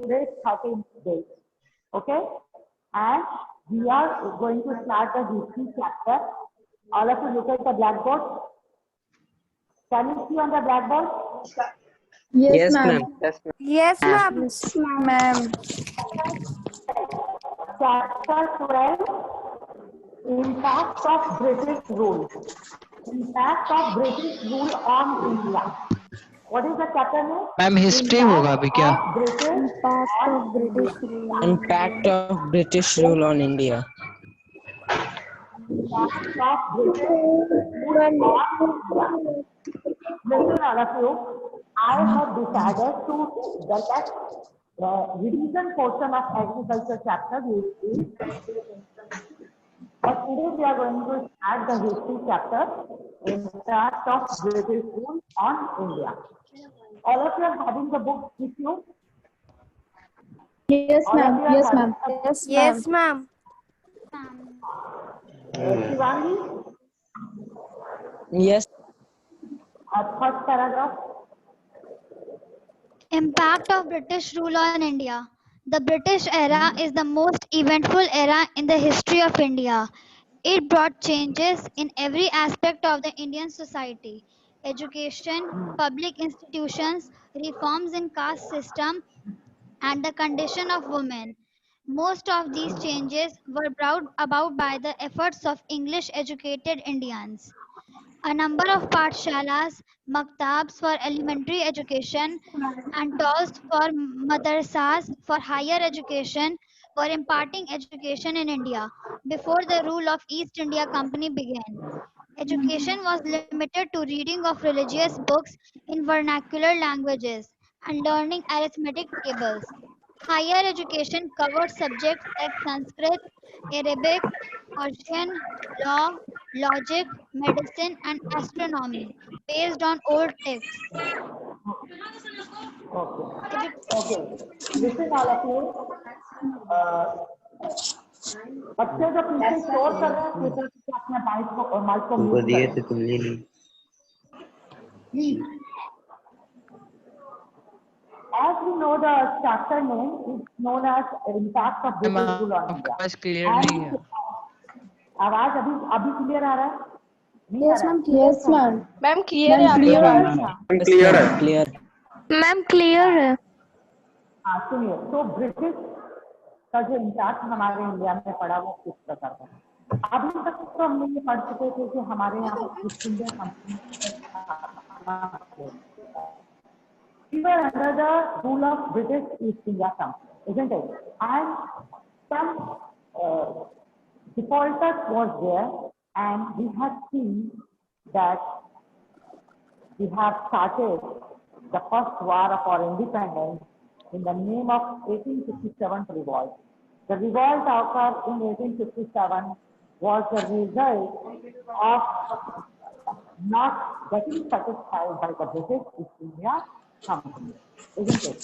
today's 13th day. Okay? And we are going to start the history chapter. All of you look at the blackboard. Can you see on the blackboard? Yes, ma'am. Yes, ma'am. Yes, ma'am. Chapter 12, Impact of British Rule. Impact of British Rule on India. What is the chapter name? Ma'am history होगा अभी क्या? Impact of British rule on India. Impact of British rule on India. Listen, all of you, I have decided to do the next revision portion of agriculture chapter, which is, but today we are going to start the history chapter, Impact of British rule on India. All of you are having the book with you? Yes, ma'am. Yes, ma'am. Yes, ma'am. Shivangi, Yes. first paragraph. Impact of British rule on India. The British era is the most eventful era in the history of India. It brought changes in every aspect of the Indian society: education, public institutions, reforms in caste system, and the condition of women. Most of these changes were brought about by the efforts of English educated Indians. A number of pathshalas, maktabs for elementary education, and halls for madrasas for higher education were imparting education in India before the rule of East India Company began. Education was limited to reading of religious books in vernacular languages and learning arithmetic tables. Higher education covered subjects like Sanskrit, Arabic, Persian, law, logic, medicine, and astronomy based on old texts. Okay. Okay. Listen, all of you. बच्चे जो पीछे शोर कर रहे हैं कृपया करके अपने माइक को तुमको म्यूट दिए करें थे तुमने नहीं। Please as we know the chapter name is known as impact of British rule on India. आपका क्लियर नहीं है। आवाज अभी अभी क्लियर आ रहा है? Yes, ma'am. Yes, ma'am. Ma'am clear है आपकी Clear आवाज? है। Clear है। Clear. मैम क्लियर है। हाँ सुनिए, तो ब्रिटिश का जो इम्पैक्ट हमारे इंडिया में पड़ा वो किस प्रकार का है। अभी तक तो हम ये पढ़ चुके थे कि हमारे यहाँ पर east India company we were under the rule of British East India Company, isn't it? And some defaulters was there, and we have seen that we have started the first war of our independence in the name of 1857 revolt. The revolt occurred in 1857 was the result of not getting satisfied by the British East India Company, isn't it?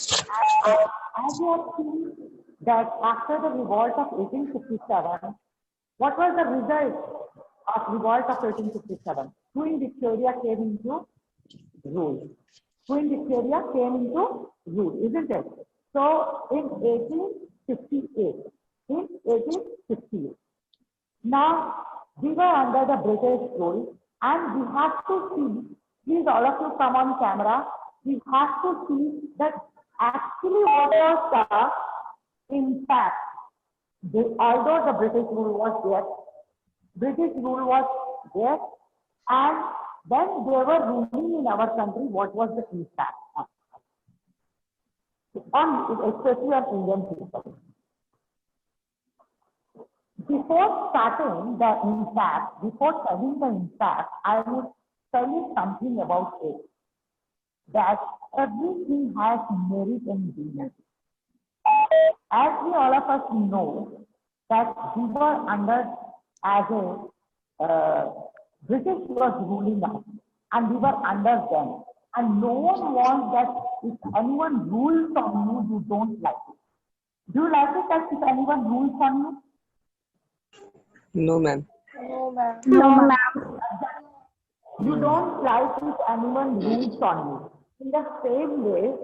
And as you have seen that after the revolt of 1857, what was the result of revolt of 1857? Queen Victoria came into rule. Queen Victoria came into rule, isn't it? So in 1858, now we were under the British rule, and we have to see, please all of you come on camera, we have to see that actually what was the impact. Although the British rule was there, and when they were ruling in our country, what was the impact especially on Indian people? Before starting the impact, before telling the impact, I would tell you something about it. That everything has merit and demerit. As we all of us know, that we were under as a British was ruling us, and we were under them. And no one wants that if anyone rules on you, you don't like it. Do you like it that if anyone rules on you? No, ma'am. No, ma'am. No, ma'am. You don't like if anyone rules on you. In the same way,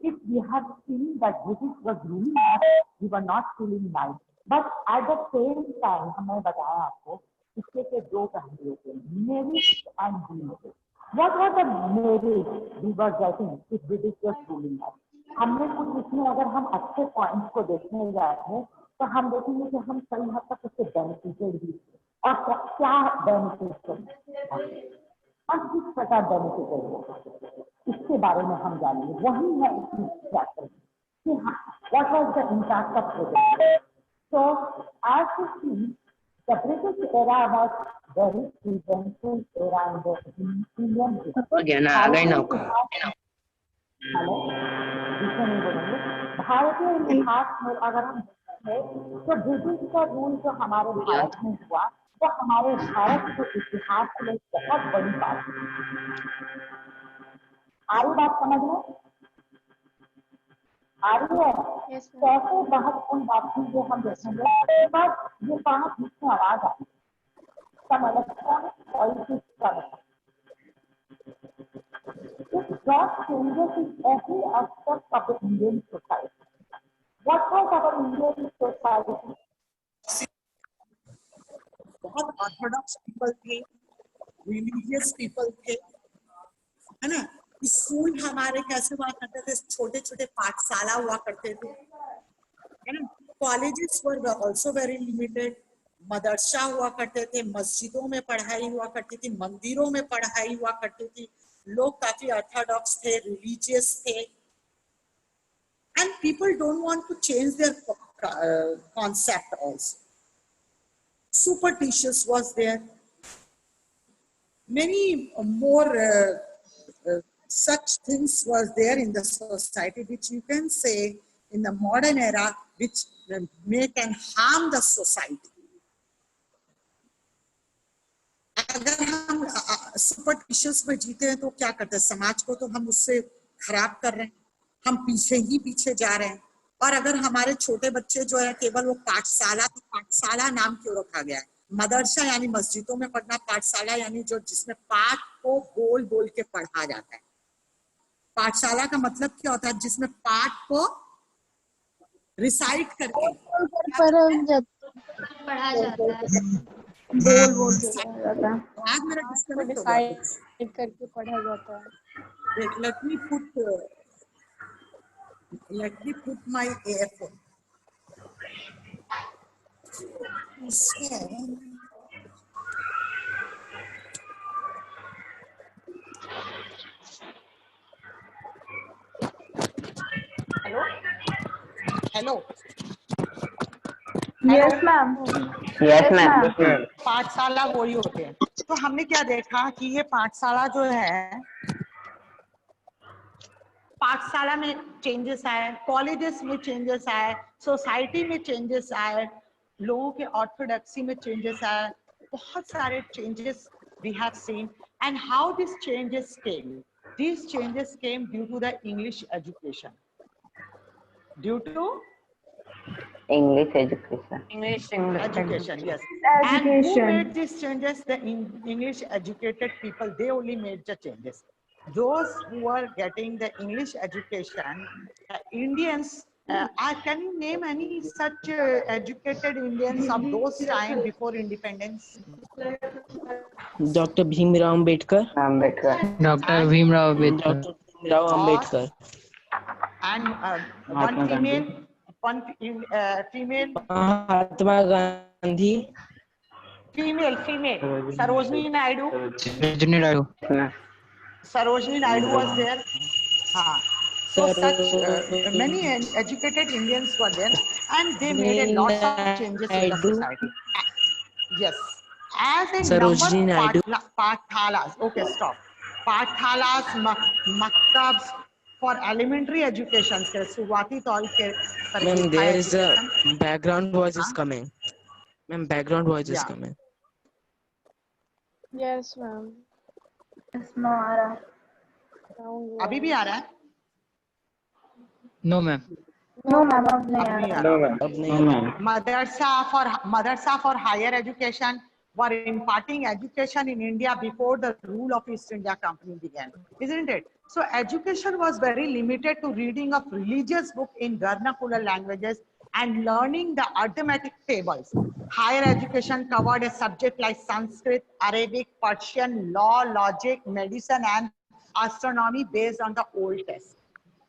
if we had seen that British was ruling us, we were not feeling nice. But at the same time, हमें बताया आपको इसके के दो पहलू थे, merit and demerit. What was the merit we were getting if British was ruling us? हमने कुछ इसमें अगर हम अच्छे पॉइंट्स को देखने जाए तो हम देखेंगे कि हम कई हद तक उससे बेनिफिटेड भी थे और क्या बेनिफिट और किस प्रकार बेनिफिटेड हो इसके बारे में हम जानेंगे. वही है इस चैप्टर कि what was the impact of British. So as to see the British era was very eventful era in the Indian history. Hello, जिसको नहीं बोलेंगे भारतीय इतिहास में अगर हम देखें तो ब्रिटिश का रूल जो हमारे भारत में हुआ तो हमारे भारत के इतिहास में बहुत बड़ी बात है. आ रही बात समझ में आ रही है? कैसे महत्वपूर्ण बात थी जो हम देखेंगे. बस ये कहाँ बीच में आवाज आई some electronic policies coming. It brought changes in every aspect of the Indian society. What was our Indian society? बहुत ऑर्थोडॉक्स पीपल थे, रिलीजियस पीपल थे, है ना. स्कूल हमारे कैसे हुआ करते थे, छोटे छोटे पाठशाला हुआ करते थे, है ना. Colleges were also very limited. मदरसा हुआ करते थे, मस्जिदों में पढ़ाई हुआ करती थी, मंदिरों में पढ़ाई हुआ करती थी. लोग काफी ऑर्थोडॉक्स थे, रिलीजियस थे. And people don't want to change their concept also. Superstitious was there. Many more such things was there in the society which you can say in the modern era which may can harm the society. अगर हम superstitious में जीते हैं तो क्या करते हैं, समाज को तो हम उससे खराब कर रहे हैं, हम पीछे ही पीछे जा रहे हैं. और अगर हमारे छोटे बच्चे जो है केवल वो पाठशाला नाम क्यों रखा गया है. मदरसा यानी मस्जिदों में पढ़ना, पाठशाला यानी जो जिसमें पाठ को बोल बोल के पढ़ा जाता है. पाठशाला का मतलब क्या होता है, जिसमें पाठ को रिसाइट करके पढ़ा जाता है. बोल जाता है. आज मेरा डिस्कनेक्ट हो गया. डिसाइड करके पढ़ा जाता है. Let me put my earphone. Hello. Yes, ma'am. Yes, ma'am. पाठशाला वही होते हैं. तो हमने क्या देखा कि ये पाठशाला जो है, पाठशाला में चेंजेस आए, कॉलेजेस में चेंजेस आए, सोसाइटी में चेंजेस आए, लोगों के ऑर्थोडॉक्सी में चेंजेस आए. बहुत सारे changes we have seen. And how these changes came? These changes came due to the English education. Due to English education. education, yes. And who made these changes? The English educated people, they only made the changes. Those who were getting the English education, Indians, can you name any such educated Indians of those time before independence? Dr. Bhimrao Ambedkar. Dr. Bhimrao Ambedkar. Dr. Bhimrao Ambedkar. And one female. Mahatma Gandhi. Female. Sarojini Naidu. Sarojini Naidu was there. So such many educated Indians were there, and they made a lot of changes in the society. Yes, as a Sarojini number Naidu. Pathalas. Okay, stop. Pathalas, maktabs for elementary education. शुरुआती तौर पे. Ma'am, there is a background voice is coming. Ma'am, background voice is coming. Yes, ma'am. Yes, ma'am, आ रहा है. अभी भी आ रहा है? No, ma'am. No, ma'am, अब नहीं आ अभी नहीं आ रहा. रहा. अब नहीं आ रहा. Madrasa for higher education, were imparting education in India before the rule of East India Company began, isn't it? So education was very limited to reading of religious book in vernacular languages and learning the arithmetic tables. Higher education covered a subject like Sanskrit, Arabic, Persian, law, logic, medicine, and astronomy based on the old text.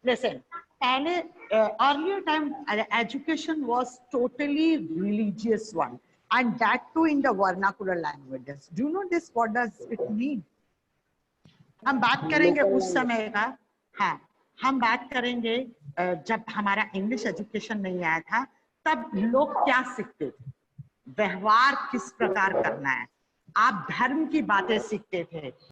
Listen, earlier time education was totally religious one, and that too in the vernacular languages. Do you know this? What does it mean? हम बात करेंगे उस समय का, हाँ हम बात करेंगे जब हमारा इंग्लिश एजुकेशन नहीं आया था तब लोग क्या सीखते थे, व्यवहार किस प्रकार करना है, आप धर्म की बातें सीखते थे,